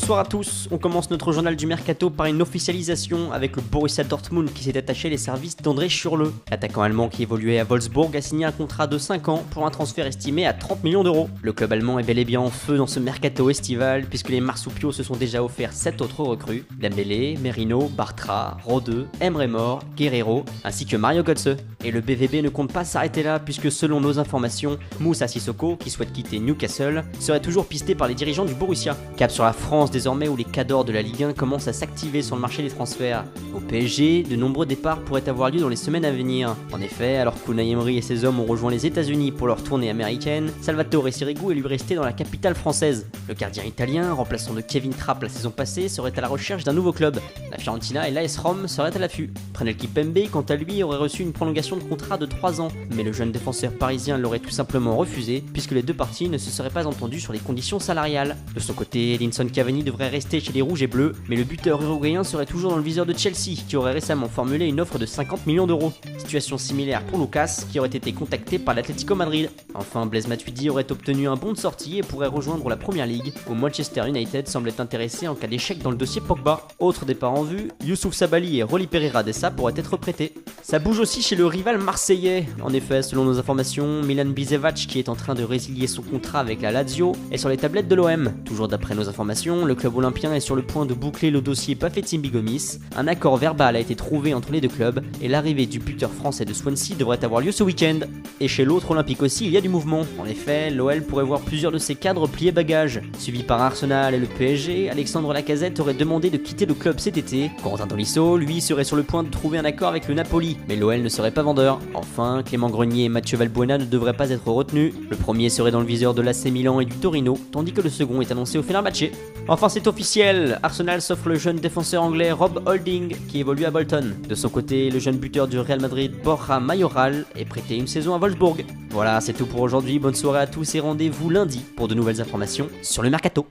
Bonsoir à tous, on commence notre journal du mercato par une officialisation avec le Borussia Dortmund qui s'est attaché les services d'André Schürrle. L'attaquant allemand qui évoluait à Wolfsburg a signé un contrat de 5 ans pour un transfert estimé à 30 millions d'euros. Le club allemand est bel et bien en feu dans ce mercato estival puisque les marsupiaux se sont déjà offerts 7 autres recrues, Dembélé, Merino, Bartra, Rode, Emre Mor, Guerreiro ainsi que Mario Götze. Et le BVB ne compte pas s'arrêter là puisque selon nos informations, Moussa Sissoko, qui souhaite quitter Newcastle, serait toujours pisté par les dirigeants du Borussia. Cap sur la France désormais où les cadors de la Ligue 1 commencent à s'activer sur le marché des transferts. Au PSG, de nombreux départs pourraient avoir lieu dans les semaines à venir. En effet, alors qu'Unai Emery et ses hommes ont rejoint les États-Unis pour leur tournée américaine, Salvatore Sirigu est lui resté dans la capitale française. Le gardien italien, remplaçant de Kevin Trapp la saison passée, serait à la recherche d'un nouveau club. La Fiorentina et l'AS Rome seraient à l'affût. Prenel Kimpembe, quant à lui, aurait reçu une prolongation de contrat de 3 ans, mais le jeune défenseur parisien l'aurait tout simplement refusé puisque les deux parties ne se seraient pas entendues sur les conditions salariales. De son côté, Edinson Cavani devrait rester chez les Rouges et Bleus, mais le buteur uruguayen serait toujours dans le viseur de Chelsea, qui aurait récemment formulé une offre de 50 millions d'euros. Situation similaire pour Lucas, qui aurait été contacté par l'Atlético Madrid. Enfin, Blaise Matuidi aurait obtenu un bon de sortie et pourrait rejoindre la Première Ligue, où Manchester United semblait intéressé en cas d'échec dans le dossier Pogba. Autre départ en vue, Youssouf Sabaly et Rolly Pereira Dessa pourraient être prêtés. Ça bouge aussi chez le rival marseillais. En effet, selon nos informations, Milan Bisevac, qui est en train de résilier son contrat avec la Lazio, est sur les tablettes de l'OM. Toujours d'après nos informations, le club olympien est sur le point de boucler le dossier Bafétimbi Gomis. Un accord verbal a été trouvé entre les deux clubs et l'arrivée du buteur français de Swansea devrait avoir lieu ce week-end. Et chez l'autre olympique aussi, il y a du mouvement. En effet, l'OL pourrait voir plusieurs de ses cadres plier bagages. Suivi par Arsenal et le PSG, Alexandre Lacazette aurait demandé de quitter le club cet été. Corentin Tolisso, lui, serait sur le point de trouver un accord avec le Napoli, mais l'OL ne serait pas vendeur. Enfin, Clément Grenier et Mathieu Valbuena ne devraient pas être retenus. Le premier serait dans le viseur de l'AC Milan et du Torino, tandis que le second est annoncé au Fenerbahçe. Enfin, c'est officiel, Arsenal s'offre le jeune défenseur anglais Rob Holding qui évolue à Bolton. De son côté, le jeune buteur du Real Madrid Borja Mayoral est prêté une saison à Wolfsburg. Voilà, c'est tout pour aujourd'hui, bonne soirée à tous et rendez-vous lundi pour de nouvelles informations sur le mercato.